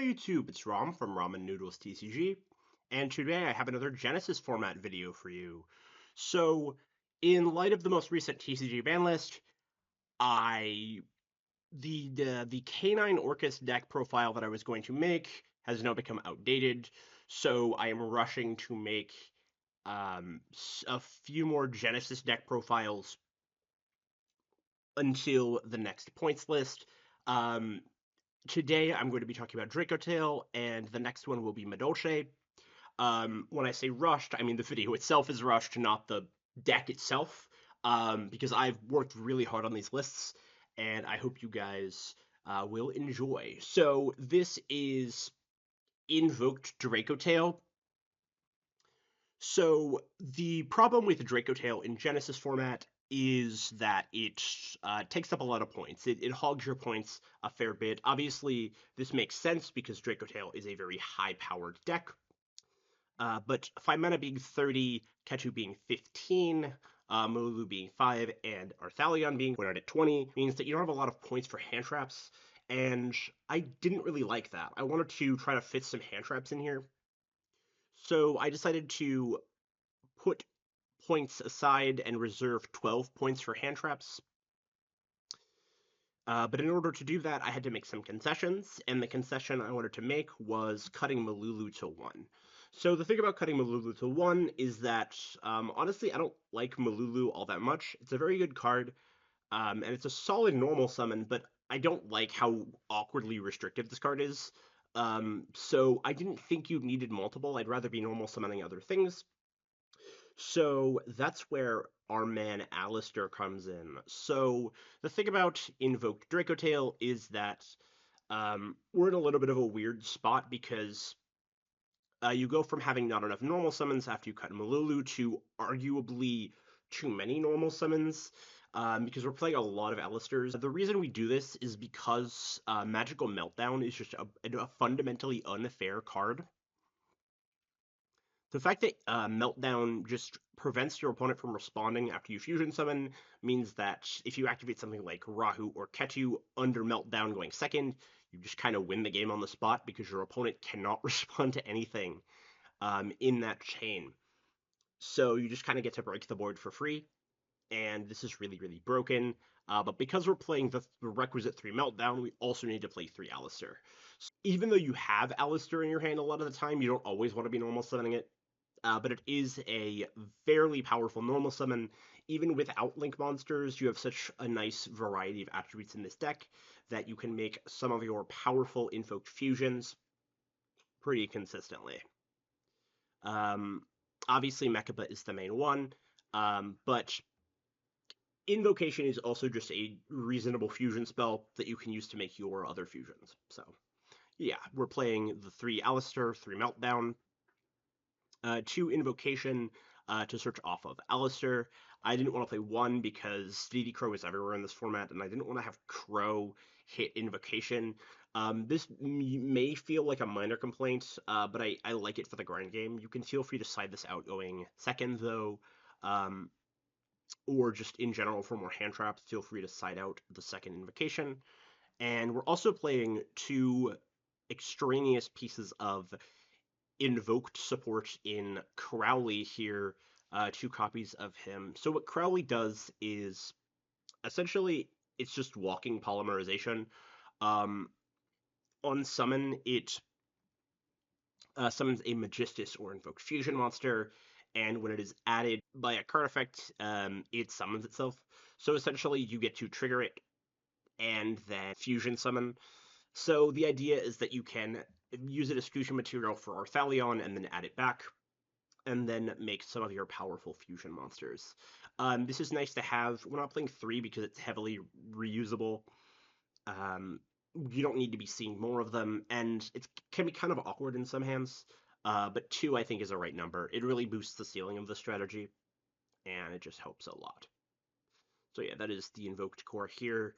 YouTube, it's Rom from Ramen Noodles TCG, and today I have another Genesis format video for you. So, in light of the most recent TCG ban list, I the Canine Orcus deck profile that I was going to make has now become outdated, so I am rushing to make a few more Genesis deck profiles until the next points list. Um, Today I'm going to be talking about Dracotail, and the next one will be Madolche. When I say rushed, I mean the video itself is rushed, not the deck itself, because I've worked really hard on these lists, and I hope you guys will enjoy. So this is Invoked Dracotail. So the problem with Dracotail in Genesis format is that it takes up a lot of points. It hogs your points a fair bit. Obviously, this makes sense because Dracotail is a very high-powered deck. But 5 mana being 30, Ketu being 15, Mululu being 5, and Arthalion being put out at 20 means that you don't have a lot of points for hand traps, and I didn't really like that. I wanted to try to fit some hand traps in here. So I decided to put points aside and reserve 12 points for hand traps. But in order to do that, I had to make some concessions, and the concession I wanted to make was cutting Mululu to 1. So the thing about cutting Mululu to 1 is that, honestly, I don't like Mululu all that much. It's a very good card, and it's a solid normal summon, but I don't like how awkwardly restrictive this card is. So I didn't think you needed multiple. I'd rather be normal summoning other things. So that's where our man Alistair comes in. So the thing about Invoked Dracotail is that we're in a little bit of a weird spot because you go from having not enough normal summons after you cut Malulu to arguably too many normal summons. Because we're playing a lot of Alistairs. The reason we do this is because Magical Meltdown is just a fundamentally unfair card. The fact that Meltdown just prevents your opponent from responding after you fusion summon means that if you activate something like Rahu or Ketu under Meltdown going second, you just kind of win the game on the spot because your opponent cannot respond to anything in that chain. So you just kind of get to break the board for free, and this is really, really broken. But because we're playing the requisite 3 Meltdown, we also need to play 3 Alistair. So even though you have Alistair in your hand a lot of the time, you don't always want to be normal summoning it. But it is a fairly powerful normal summon. Even without link monsters, you have such a nice variety of attributes in this deck that you can make some of your powerful invoked fusions pretty consistently. Obviously, Mechaba is the main one, but Invocation is also just a reasonable fusion spell that you can use to make your other fusions. So, yeah, we're playing the 3 Alistair, 3 Meltdown, 2 Invocation to search off of Alistair. I didn't want to play 1 because DD Crow is everywhere in this format, and I didn't want to have Crow hit Invocation. This may feel like a minor complaint, but I like it for the grind game. You can feel free to side this out going second, though, or just in general for more hand traps, feel free to side out the second Invocation. And we're also playing 2 extraneous pieces of invoked support in Crowley here, 2 copies of him. So what Crowley does is essentially it's just walking polymerization. On summon, it summons a Magistus or invoked fusion monster, and when it is added by a card effect, it summons itself. So essentially, you get to trigger it and then fusion summon. So the idea is that you can use it as fusion material for Arthalion and then add it back, and then make some of your powerful fusion monsters. This is nice to have. We're not playing 3 because it's heavily reusable. You don't need to be seeing more of them, and it can be kind of awkward in some hands, but 2 I think is a right number. It really boosts the ceiling of the strategy, and it just helps a lot. So yeah, that is the Invoked core here.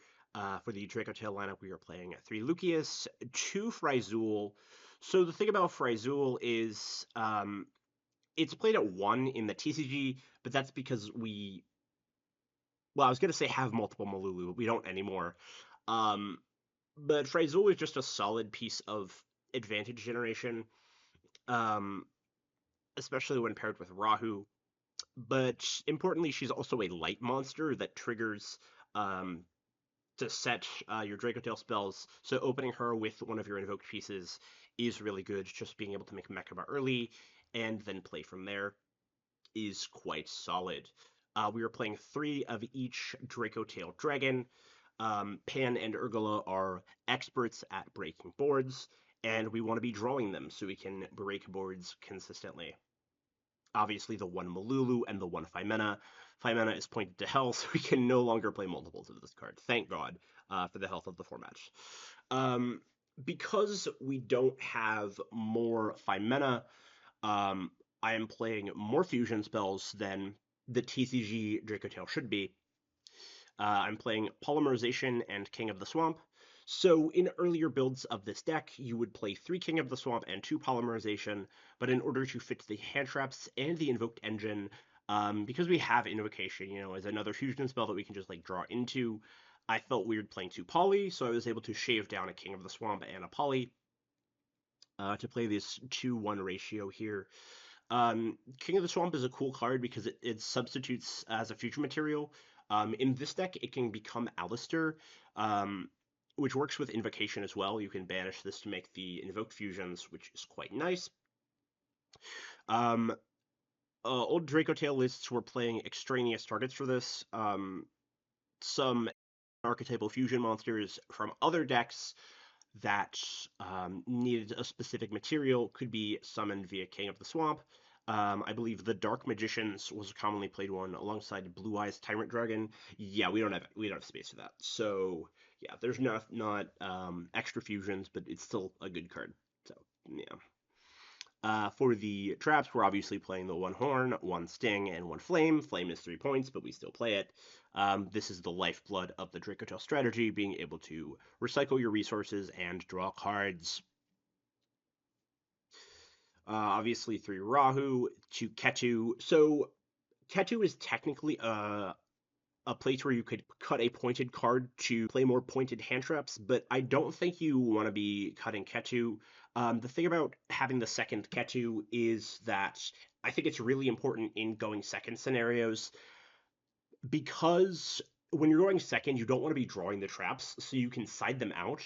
For the Dracotail lineup, we are playing 3 Lucius, 2 Frysul. So the thing about Frysul is it's played at 1 in the TCG, but that's because well, I was going to say have multiple Malulu, but we don't anymore. But Frysul is just a solid piece of advantage generation, um, especially when paired with Rahu. But importantly, she's also a light monster that triggers um, to set your Dracotail spells. So opening her with one of your invoked pieces is really good. Just being able to make Mechaba early and then play from there is quite solid. We are playing 3 of each Dracotail dragon. Pan and Urgula are experts at breaking boards, and we want to be drawing them so we can break boards consistently. Obviously, the one Malulu and the one Phimena. Phimena is pointed to hell, so we can no longer play multiples of this card. Thank God for the health of the format. Um, because we don't have more Phimena, um, I am playing more fusion spells than the TCG Dracotail should be. I'm playing Polymerization and King of the Swamp. So in earlier builds of this deck, you would play 3 King of the Swamp and 2 Polymerization, but in order to fit the hand traps and the Invoked engine, because we have Invocation, as another fusion spell that we can just like draw into, I felt weird playing 2 Poly, so I was able to shave down a King of the Swamp and a Poly to play this 2-1 ratio here. King of the Swamp is a cool card because it substitutes as a future material. In this deck, it can become Alistair, which works with Invocation as well. You can banish this to make the Invoked Fusions, which is quite nice. Old Dracotail lists were playing extraneous targets for this. Some archetypal fusion monsters from other decks that needed a specific material could be summoned via King of the Swamp. I believe the Dark Magicians was a commonly played one alongside Blue Eyes Tyrant Dragon. Yeah, we don't have space for that. So yeah, there's not extra fusions, but it's still a good card. So yeah. For the traps, we're obviously playing the 1 Horn, 1 Sting, and 1 Flame. Flame is 3 points, but we still play it. This is the lifeblood of the Dracotail strategy, being able to recycle your resources and draw cards. Obviously, 3 Rahu, 2 Ketu. So, Ketu is technically a place where you could cut a pointed card to play more pointed hand traps, but I don't think you want to be cutting Ketu. The thing about having the second Ketu is that I think it's really important in going second scenarios because when you're going second, you don't want to be drawing the traps, so you can side them out.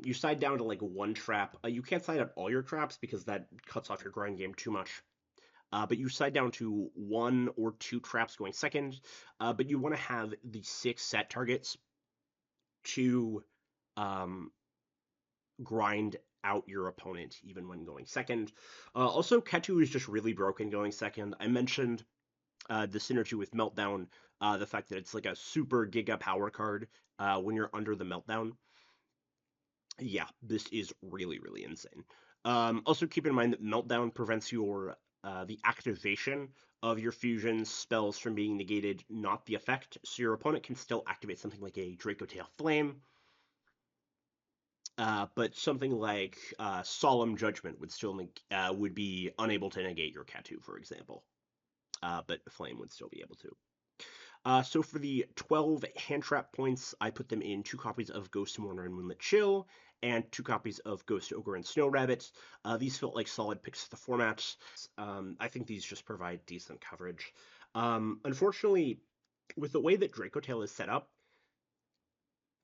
You side down to like 1 trap. You can't side out all your traps because that cuts off your grind game too much. But you side down to 1 or 2 traps going second, but you want to have the 6 set targets to um, grind out your opponent even when going second. Also, Ketu is just really broken going second. I mentioned the synergy with Meltdown, the fact that it's like a super giga power card when you're under the Meltdown. Yeah, this is really, really insane. Also, keep in mind that Meltdown prevents the activation of your fusion spells from being negated, not the effect. So your opponent can still activate something like a Dracotail Flame, but something like Solemn Judgment would be unable to negate your Ketu, for example. But Flame would still be able to. So for the 12 hand trap points, I put them in 2 copies of Ghost Mourner and Moonlit Chill, and 2 copies of Ghost Ogre and Snow Rabbit. These felt like solid picks for the format. I think these just provide decent coverage. Unfortunately, with the way that Dracotail is set up,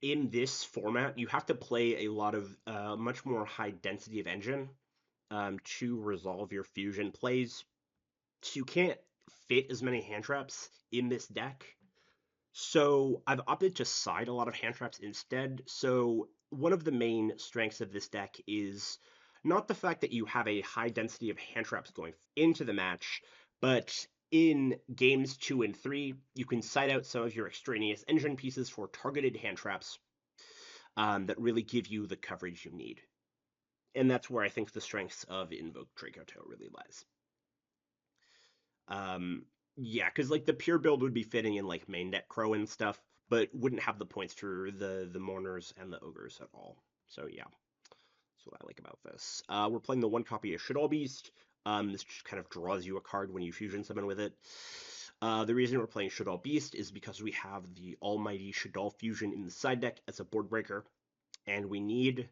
in this format, you have to play a lot of much more high density of engine to resolve your fusion plays. So you can't fit as many hand traps in this deck. So I've opted to side a lot of hand traps instead. So one of the main strengths of this deck is not the fact that you have a high density of hand traps going into the match, but in games 2 and 3, you can side out some of your extraneous engine pieces for targeted hand traps that really give you the coverage you need. And that's where I think the strengths of Invoked Dracotail really lies. Yeah, because like the pure build would be fitting in like main deck Crow and stuff, but wouldn't have the points for the Mourners and the Ogres at all. So yeah, that's what I like about this. We're playing the 1 copy of Shaddoll Beast. This just kind of draws you a card when you fusion summon with it. The reason we're playing Shaddoll Beast is because we have the almighty Shaddoll Fusion in the side deck as a board breaker, and we need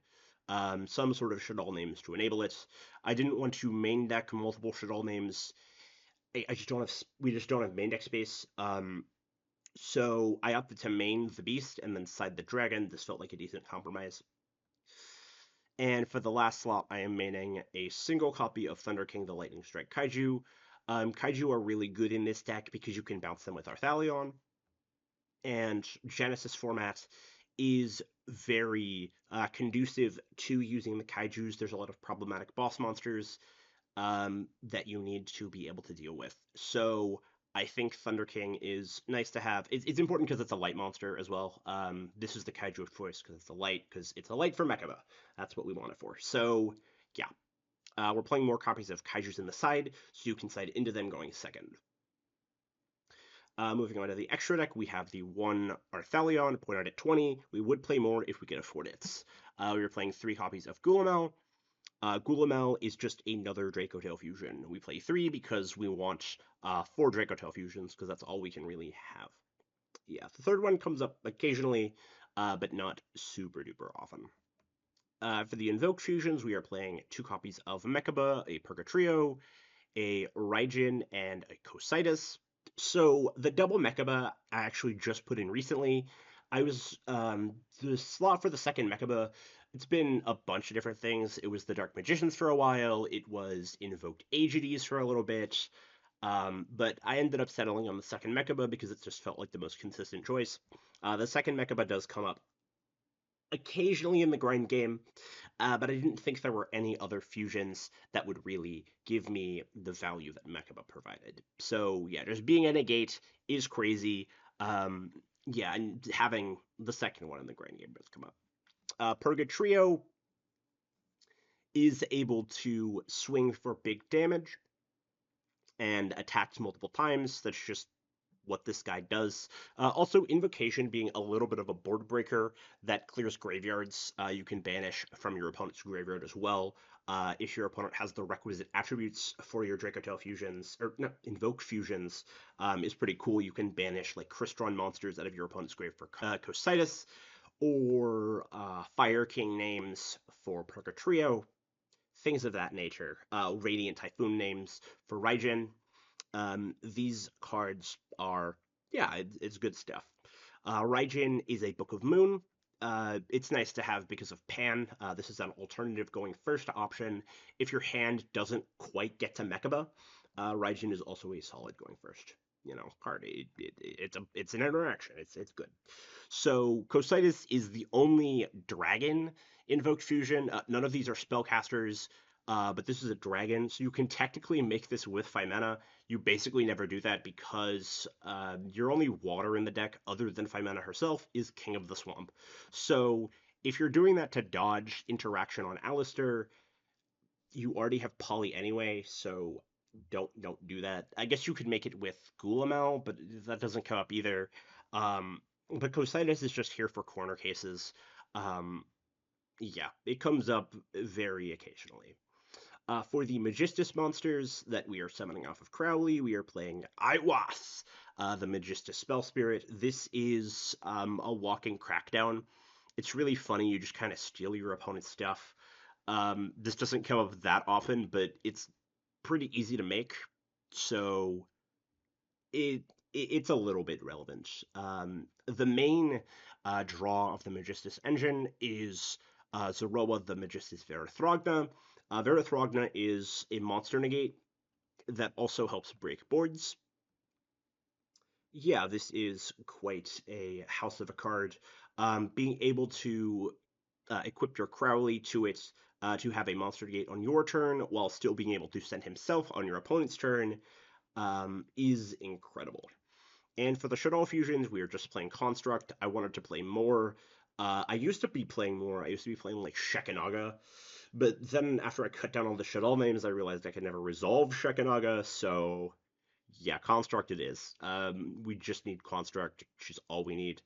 some sort of Shaddoll names to enable it. I didn't want to main deck multiple Shaddoll names. I just don't have we just don't have main deck space. So I opted to main the beast and then side the dragon. This felt like a decent compromise. And for the last slot, I am maining a single copy of Thunder King the Lightning Strike Kaiju. Kaiju are really good in this deck because you can bounce them with Arthalion, and Genesys format is very conducive to using the Kaijus. There's a lot of problematic boss monsters that you need to be able to deal with. So I think Thunder King is nice to have. It's important because it's a light monster as well. This is the Kaiju of choice because it's a light for Mechaba. That's what we want it for. So yeah, we're playing more copies of Kaijus in the side, so you can side into them going second. Moving on to the extra deck, we have the one Arthalion, point out at 20. We would play more if we could afford it. We were playing 3 copies of Gulamel. Gulamel is just another Dracotail fusion. We play 3 because we want 4 Dracotail fusions, because that's all we can really have. Yeah, the third one comes up occasionally, but not super duper often. For the Invoked fusions, we are playing 2 copies of Mechaba, a Purgatrio, a Raijin, and a Cocytus. So the double Mechaba I actually just put in recently. I was the slot for the second Mechaba. It's been a bunch of different things. It was the Dark Magicians for a while. It was Invoked Aegides for a little bit. But I ended up settling on the second Mechaba because it just felt like the most consistent choice. The second Mechaba does come up occasionally in the grind game, but I didn't think there were any other fusions that would really give me the value that Mechaba provided. So yeah, just being a negate is crazy. Yeah, and having the second one in the grind game does come up. Purgatrio is able to swing for big damage and attacks multiple times. That's just what this guy does. Also, Invocation being a little bit of a board breaker that clears graveyards. You can banish from your opponent's graveyard as well. If your opponent has the requisite attributes for your Dracotail fusions, or no, Invoke fusions, is pretty cool. You can banish like Crystron monsters out of your opponent's grave for Cocytus, or Fire King names for Purgatrio, things of that nature. Radiant Typhoon names for Raijin. These cards are, yeah, it's good stuff. Raijin is a Book of Moon. It's nice to have because of Pan. This is an alternative going first option. If your hand doesn't quite get to Mechaba, Raijin is also a solid going first. Card. It's an interaction. It's good. So Cocytus is the only dragon invoked fusion. None of these are spellcasters. But this is a dragon, so you can technically make this with 5 mana. You basically never do that because your only water in the deck, other than 5 mana herself, is King of the Swamp. So if you're doing that to dodge interaction on Alistair, you already have Poly anyway, so don't do that. I guess you could make it with Gulamel, but that doesn't come up either. But Cocytus is just here for corner cases. Yeah, it comes up very occasionally. For the Magistus monsters that we are summoning off of Crowley, we are playing Iwas, the Magistus Spell Spirit. This is a walking crackdown. It's really funny. You just kind of steal your opponent's stuff. This doesn't come up that often, but it's pretty easy to make, so it's a little bit relevant. The main draw of the Magistus engine is Zeroa the Magistus Verithragna. Verithragna is a monster negate that also helps break boards. Yeah, this is quite a house of a card. Being able to equip your Crowley to it to have a monster negate on your turn while still being able to send himself on your opponent's turn is incredible. And for the Shaddoll fusions, we are just playing Construct. I wanted to play more. I used to be playing more. I used to be playing like Shekinaga. But then after I cut down all the Shaddoll names, I realized I could never resolve Shekinaga. So yeah, Construct it is. We just need Construct. She's all we need.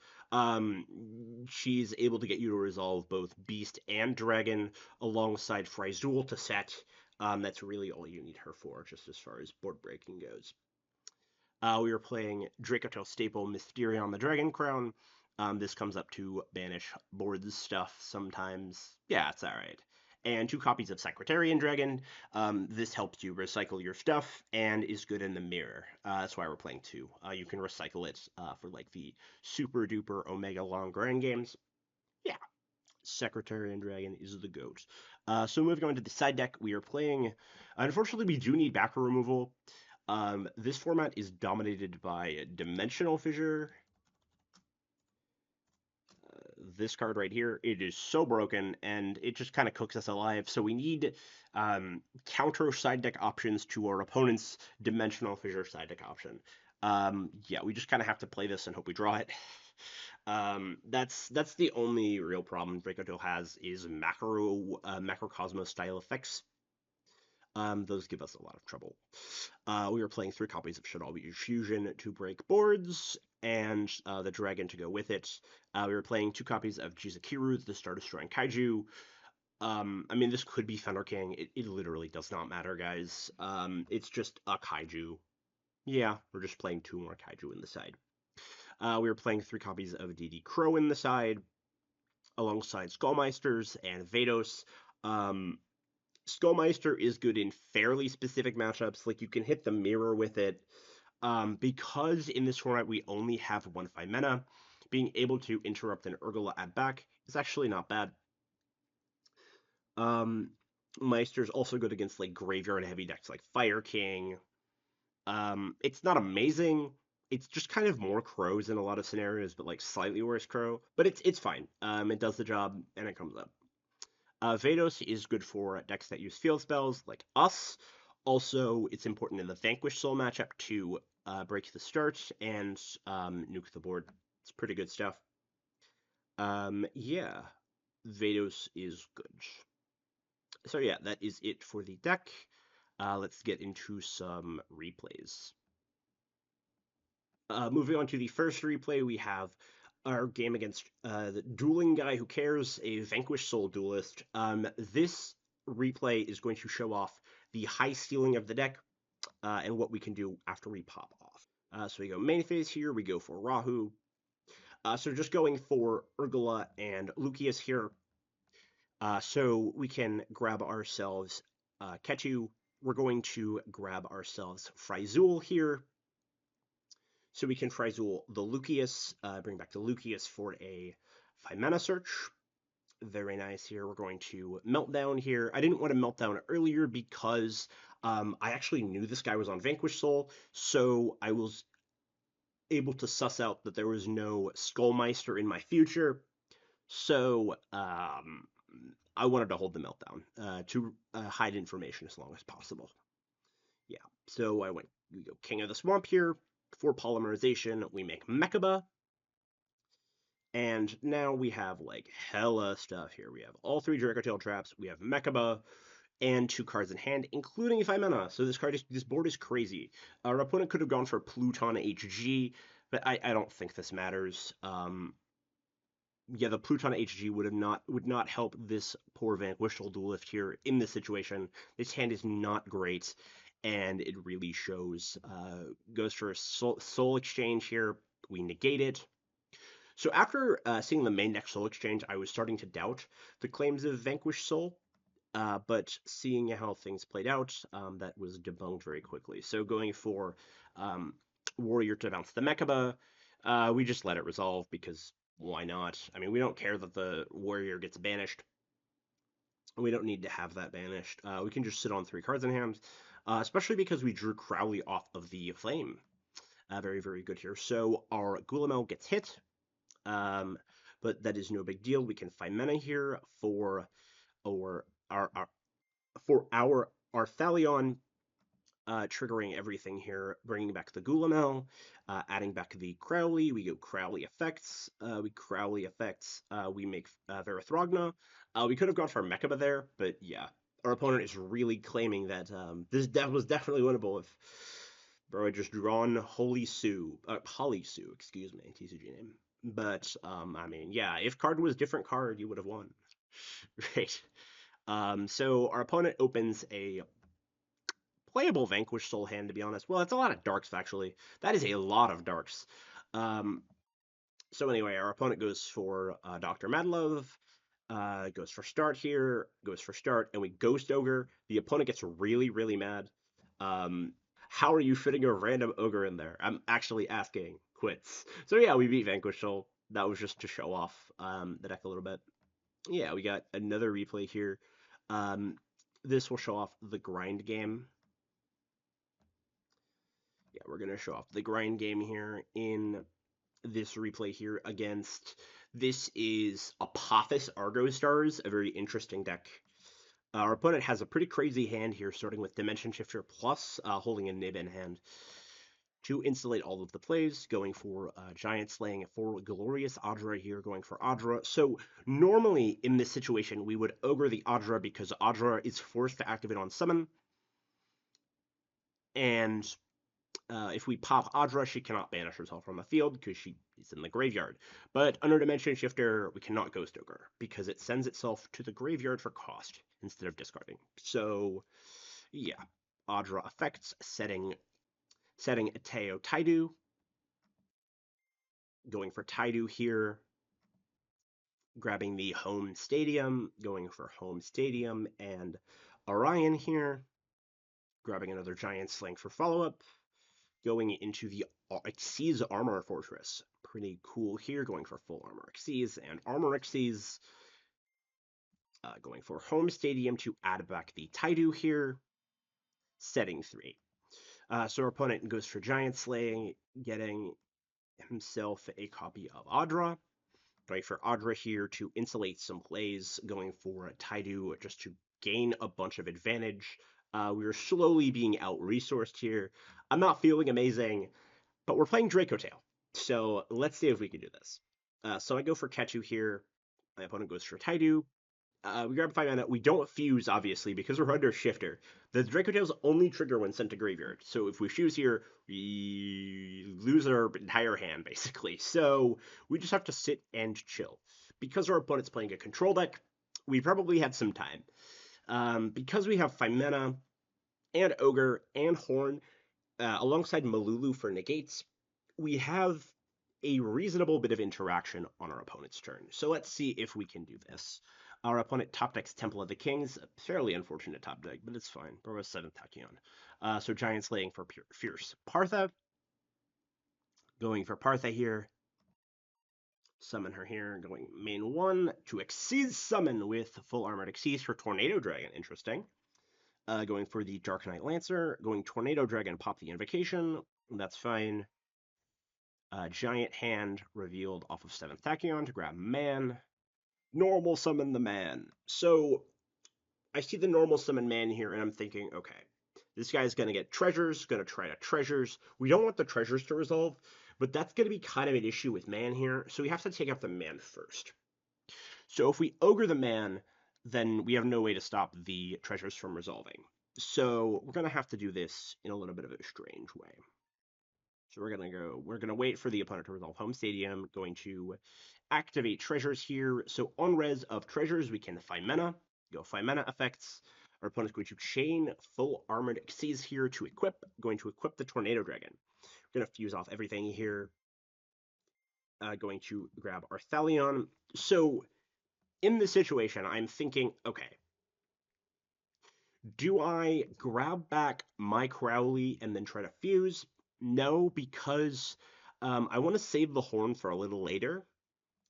She's able to get you to resolve both Beast and Dragon alongside Fryzul to set. That's really all you need her for, just as far as board breaking goes. We were playing Dracotail staple Mysterion the Dragon Crown. This comes up to banish board stuff sometimes. Yeah, it's all right. And 2 copies of Secretarian Dragon. This helps you recycle your stuff and is good in the mirror. That's why we're playing 2. You can recycle it for like the super duper Omega long grand games. Yeah, Secretarian Dragon is the goat. So moving on to the side deck, we are playing. Unfortunately, we do need backer removal. This format is dominated by Dimensional Fissure. This card right here, it is so broken, and it just kind of cooks us alive. So we need counter side deck options to our opponent's Dimensional Fissure side deck option. Yeah, we just kind of have to play this and hope we draw it. That's the only real problem Dracotail has is macrocosmos style effects. Those give us a lot of trouble. We were playing 3 copies of Shinobi Fusion to break boards, and the dragon to go with it. We were playing 2 copies of Jizakiru, the Star Destroying Kaiju. I mean, this could be Thunder King. It literally does not matter, guys. It's just a Kaiju. Yeah, we're just playing 2 more Kaiju in the side. We were playing 3 copies of DD Crow in the side, alongside Skullmeisters and Vados. Skullmeister is good in fairly specific matchups, like you can hit the mirror with it. Because in this format we only have 1/5 mana, being able to interrupt an Urgula at back is actually not bad. Meister's also good against like graveyard heavy decks like Fire King. It's not amazing. It's just kind of more crows in a lot of scenarios, but like slightly worse crow. But it's fine. It does the job and it comes up. Vados is good for decks that use field spells like us. Also, it's important in the Vanquish Soul matchup to break the start and nuke the board. It's pretty good stuff. Yeah, Vados is good. So yeah, that is it for the deck. Let's get into some replays. Moving on to the first replay, we have our game against the Dueling Guy Who Cares, a Vanquish Soul Duelist. This replay is going to show off the high ceiling of the deck and what we can do after we pop off. So we go main phase here, we go for Rahu. So just going for Urgula and Lucius here. So we can grab ourselves Ketu. We're going to grab ourselves Fryzul here. So we can Fryzul the Lucius, bring back the Lucius for a 5 mana search. Very nice here. We're going to Meltdown here. I didn't want to Meltdown earlier because I actually knew this guy was on Vanquish Soul, so I was able to suss out that there was no Skullmeister in my future. So I wanted to hold the Meltdown to hide information as long as possible. Yeah, so we go King of the Swamp here. For polymerization, we make Mechaba. And now we have like hella stuff here. We have all 3 Dracotail traps, we have Mechaba, and 2 cards in hand, including 5 mana. So this board is crazy. Our opponent could have gone for Pluton HG, but I don't think this matters. Yeah, the Pluton HG would not help this poor Vanquish Soul Duelist here in this situation. This hand is not great, and it really shows. Goes for a soul Exchange here. We negate it. So after seeing the main deck Soul Exchange, I was starting to doubt the claims of Vanquish Soul, but seeing how things played out, that was debunked very quickly. So going for Warrior to bounce the Mechaba, we just let it resolve because why not? I mean, we don't care that the Warrior gets banished. We don't need to have that banished. We can just sit on 3 cards in hand, especially because we drew Crowley off of the Flame. Very, very good here. So our Gulamel gets hit. But that is no big deal. We can find mana here for our Arthalion, triggering everything here, bringing back the Gulamel, adding back the Crowley. We go Crowley effects. We make Varathragna. We could have gone for Mechaba there, but yeah, our opponent is really claiming that this deck was definitely winnable if bro had just drawn Holy Sue, Holly Sue, excuse me, TCG name. But I mean, yeah, if card was different card, you would have won. Right. So our opponent opens a playable Vanquish Soul hand, to be honest. Well, it's a lot of darks, actually. That is a lot of darks. So anyway, our opponent goes for Dr. Madlove, goes for start here, goes for start, and we Ghost Ogre. The opponent gets really, really mad. Um, how are you fitting a random ogre in there? I'm actually asking. Quits. So yeah, we beat Vanquishal. That was just to show off the deck a little bit. Yeah, we got another replay here. Um, this will show off the grind game. Yeah, we're gonna show off the grind game here in this replay here against. This is Apophis Argo Stars, a very interesting deck. Our opponent has a pretty crazy hand here, starting with Dimension Shifter plus holding a Nib in hand to insulate all of the plays, going for Giant Slaying for Glorious Adra here, going for Adra. So normally in this situation, we would Ogre the Adra because Adra is forced to activate on summon, and if we pop Adra, she cannot banish herself from the field because she is in the graveyard. But under Dimension Shifter, we cannot Ghost Ogre because it sends itself to the graveyard for cost instead of discarding. So, yeah, Adra effects, setting Teo Taidu, going for Taidu here, grabbing the home stadium, going for home stadium and Orion here, grabbing another Giant Slang for follow-up, going into the Xyz Armor Fortress. Pretty cool here, going for full Armor Xyz and Armor Xyz. Going for Home Stadium to add back the Taidu here. Setting 3. So our opponent goes for Giant Slaying, getting himself a copy of Adra. Going for Adra here to insulate some plays, going for Taidu just to gain a bunch of advantage. We are slowly being out-resourced here. I'm not feeling amazing. But we're playing Dracotail, so let's see if we can do this. So I go for Ketu here. My opponent goes for Taidu. We grab 5 mana. We don't fuse, obviously, because we're under Shifter. The Dracotails only trigger when sent to graveyard. So if we fuse here, we lose our entire hand, basically. So we just have to sit and chill. Because our opponent's playing a control deck, we probably had some time. Because we have 5 mana, and Ogre, and Horn, alongside Malulu for negates, we have a reasonable bit of interaction on our opponent's turn. So let's see if we can do this. Our opponent top decks Temple of the Kings, a fairly unfortunate top deck, but it's fine. Burrow 7th Tachyon. So Giant Slaying for Fierce Partha. Going for Partha here. Summon her here. Going main 1 to Xyz Summon with full armored Xyz for Tornado Dragon. Interesting. Going for the Dark Knight Lancer. Going Tornado Dragon, pop the Invocation. That's fine. Giant Hand revealed off of 7th Tachyon to grab Man. Normal summon the Man. So I see the normal summon Man here, and I'm thinking, okay, this guy's going to get treasures, going to try to treasures. We don't want the treasures to resolve, but that's going to be kind of an issue with Man here, so we have to take out the Man first. So if we Ogre the Man, then we have no way to stop the treasures from resolving. So we're going to have to do this in a little bit of a strange way. So we're gonna wait for the opponent to resolve home stadium, going to activate treasures here. So on res of treasures, we can 5 mana, go 5 mana effects. Our opponent's going to chain full armored Xyz here to equip, going to equip the Tornado Dragon. We're gonna fuse off everything here. Going to grab Arthalion. So in this situation, I'm thinking, okay, do I grab back my Crowley and then try to fuse? No, because I want to save the horn for a little later.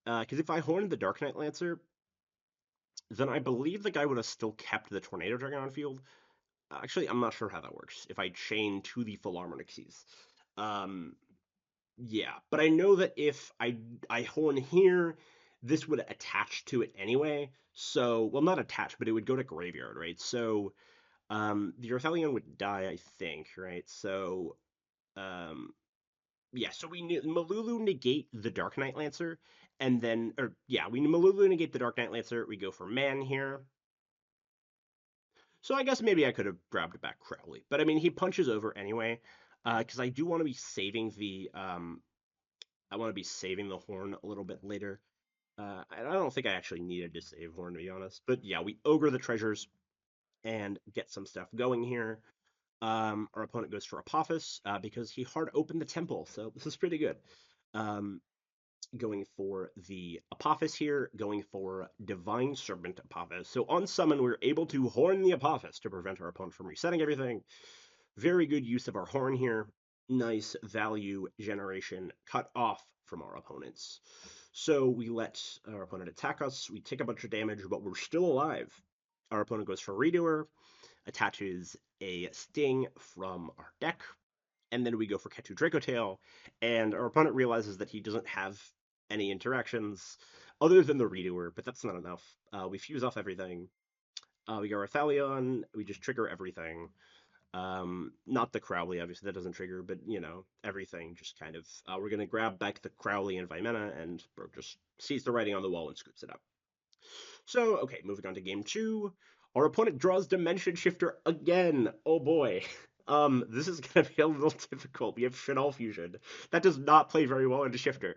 Because if I horned the Dark Knight Lancer, then I believe the guy would have still kept the Tornado Dragon on field. Actually, I'm not sure how that works. If I chain to the full armor Nixies. Yeah, but I know that if I horn here, this would attach to it anyway. So, well, not attach, but it would go to graveyard, right? So, the Arthalion would die, I think, right? So, um, yeah, so we Malulu negate the Dark Knight Lancer, and then, or yeah, we Malulu negate the Dark Knight Lancer. We go for Man here. So I guess maybe I could have grabbed back Crowley, but I mean he punches over anyway, because I do want to be saving the I want to be saving the horn a little bit later. I don't think I actually needed to save horn to be honest, but yeah, we ogre the treasures and get some stuff going here. Our opponent goes for Apophis because he hard opened the temple, so this is pretty good. Um, Going for the Apophis here, going for Divine Serpent Apophis. So on summon, we're able to horn the Apophis to prevent our opponent from resetting everything. Very good use of our horn here. Nice value generation cut off from our opponents. So we let our opponent attack us. We take a bunch of damage, but we're still alive. Our opponent goes for Redoer, attaches a Sting from our deck, and then we go for Ketu Dracotail, and our opponent realizes that he doesn't have any interactions other than the Redoer, but that's not enough. We fuse off everything. We go Rathalion, we just trigger everything. Not the Crowley, obviously, that doesn't trigger, but, everything just kind of... we're going to grab back the Crowley and Vimena, and bro just sees the writing on the wall and scoops it up. So, okay, moving on to game two. Our opponent draws Dimension Shifter again. Oh boy. This is gonna be a little difficult. We have Shaddoll Fusion. That does not play very well into Shifter.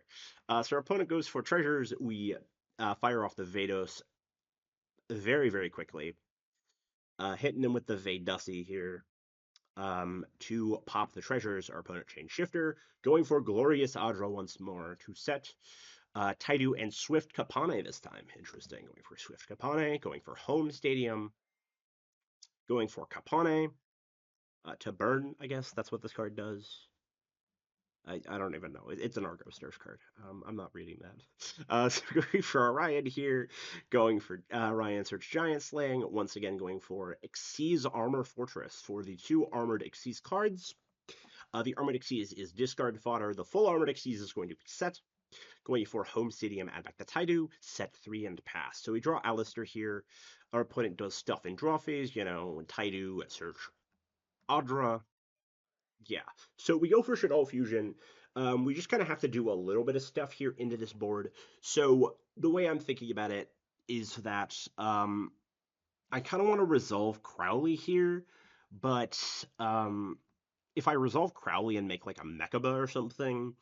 So our opponent goes for treasures. We fire off the Vados very, very quickly. Hitting him with the Vadussi here. To pop the treasures, our opponent changed Shifter, going for Glorious Adra once more to set Taidu and Swift Kapane this time. Interesting. Going for Swift Kapane, going for Home Stadium, going for Kapane to burn, I guess. That's what this card does. I don't even know. It's an Argo Stars card. I'm not reading that. So going for Orion here, going for Orion Search Giant Slaying, once again going for Xyz Armor Fortress for the two Armored Xyz cards. The Armored Xyz is discard fodder. The full Armored Xyz is going to be set. Going for Home Stadium, add back the Taidu, set 3 and pass. So we draw Alistair here. Our opponent does stuff in draw phase, Taidu, search Adra. Yeah. So we go for Shaddoll Fusion. We just kind of have to do a little bit of stuff here into this board. So the way I'm thinking about it is that I kind of want to resolve Crowley here, but if I resolve Crowley and make like a Mechaba or something,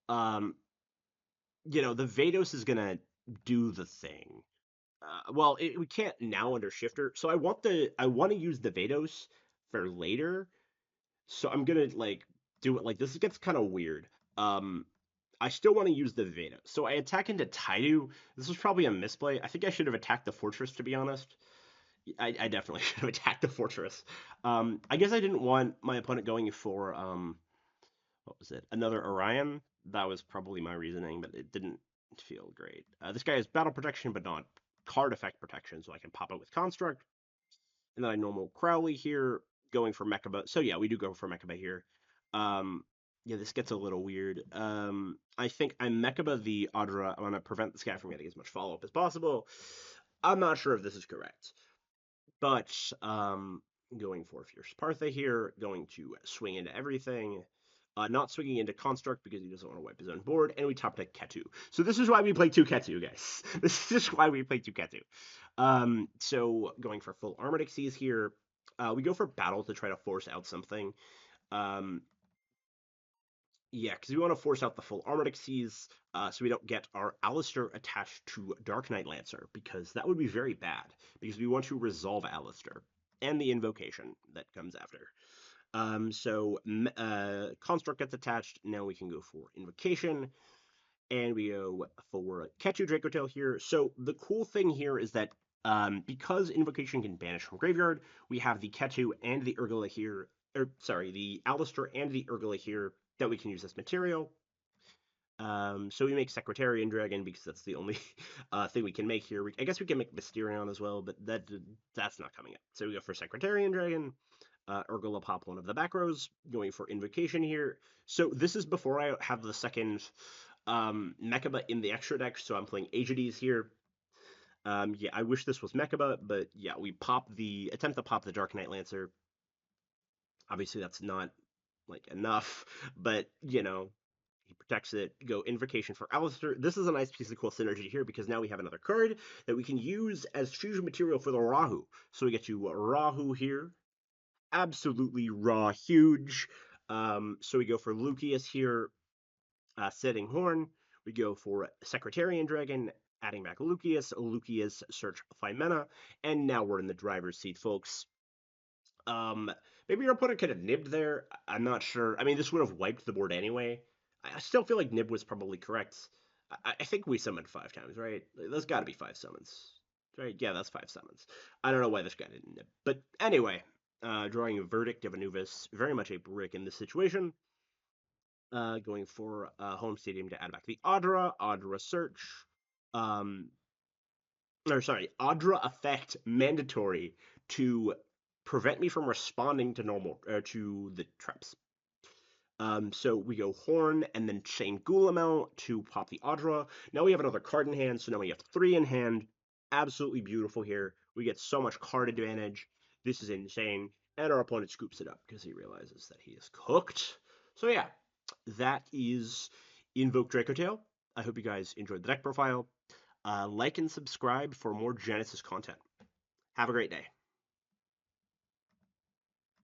um, the Vados is gonna do the thing. We can't now under Shifter, so I want to use the Vados for later. So I'm gonna like do it like this. It gets kind of weird. Um, I still want to use the Vados, so I attack into Taidu. This was probably a misplay. I think I should have attacked the Fortress, to be honest. I definitely should have attacked the Fortress. I guess I didn't want my opponent going for what was it? Another Orion. That was probably my reasoning, but it didn't feel great. This guy has battle protection, but not card effect protection, so I can pop it with Construct. And then I normal Crowley here, going for Mechaba. So yeah, we do go for Mechaba here. Yeah, this gets a little weird. I think I Mechaba the Adra. I want to prevent this guy from getting as much follow-up as possible. I'm not sure if this is correct. But going for Fierce Partha here, going to swing into everything. Not swinging into Construct because he doesn't want to wipe his own board, and we top deck Ketu. So this is why we play two Ketu, guys. This is why we play two Ketu. So going for full Armored Xyz here, we go for Battle to try to force out something. Um, yeah, because we want to force out the full Armored Xyz, so we don't get our Alistair attached to Dark Knight Lancer, because that would be very bad, because we want to resolve Alistair, and the invocation that comes after. Construct gets attached, now we can go for Invocation, and we go for Ketu Dracotail here. So the cool thing here is that because Invocation can banish from Graveyard, we have the Ketu and the Urgula here, the Alistair and the Urgula here that we can use as material. So we make Secretarian Dragon because that's the only thing we can make here. I guess we can make Mysterion as well, but that's not coming up. So we go for Secretarian Dragon. Urgula pop one of the back rows, going for Invocation here. So this is before I have the second Mechaba in the extra deck, so I'm playing Aegades here. Yeah, I wish this was Mechaba, but yeah, we attempt to pop the Dark Knight Lancer. Obviously, that's not like enough, but he protects it. Go Invocation for Alistair. This is a nice piece of cool synergy here because now we have another card that we can use as fusion material for the Rahu. So we get to Rahu here. Absolutely raw huge. So we go for Lucius here, setting Horn. We go for Secretarian Dragon, adding back Lucius. Lucius search Phimena, and now we're in the driver's seat, folks. Um, Maybe your opponent could have nibbed there. I'm not sure. I mean, this would have wiped the board anyway. I still feel like nib was probably correct. I think we summoned 5 times, right? There's got to be 5 summons, right? Yeah, that's 5 summons. I don't know why this guy didn't nip. But anyway, drawing a Verdict of Anubis, very much a brick in this situation. Going for home stadium to add back the Audra search. Um, or sorry, Audra effect mandatory to prevent me from responding to normal to the traps. So we go Horn and then Chain Guillemot to pop the Audra. Now we have another card in hand, so now we have 3 in hand. Absolutely beautiful here. We get so much card advantage. This is insane. And our opponent scoops it up because he realizes that he is cooked. So yeah, that is Invoked Dracotail. I hope you guys enjoyed the deck profile. Like and subscribe for more Genesys content. Have a great day.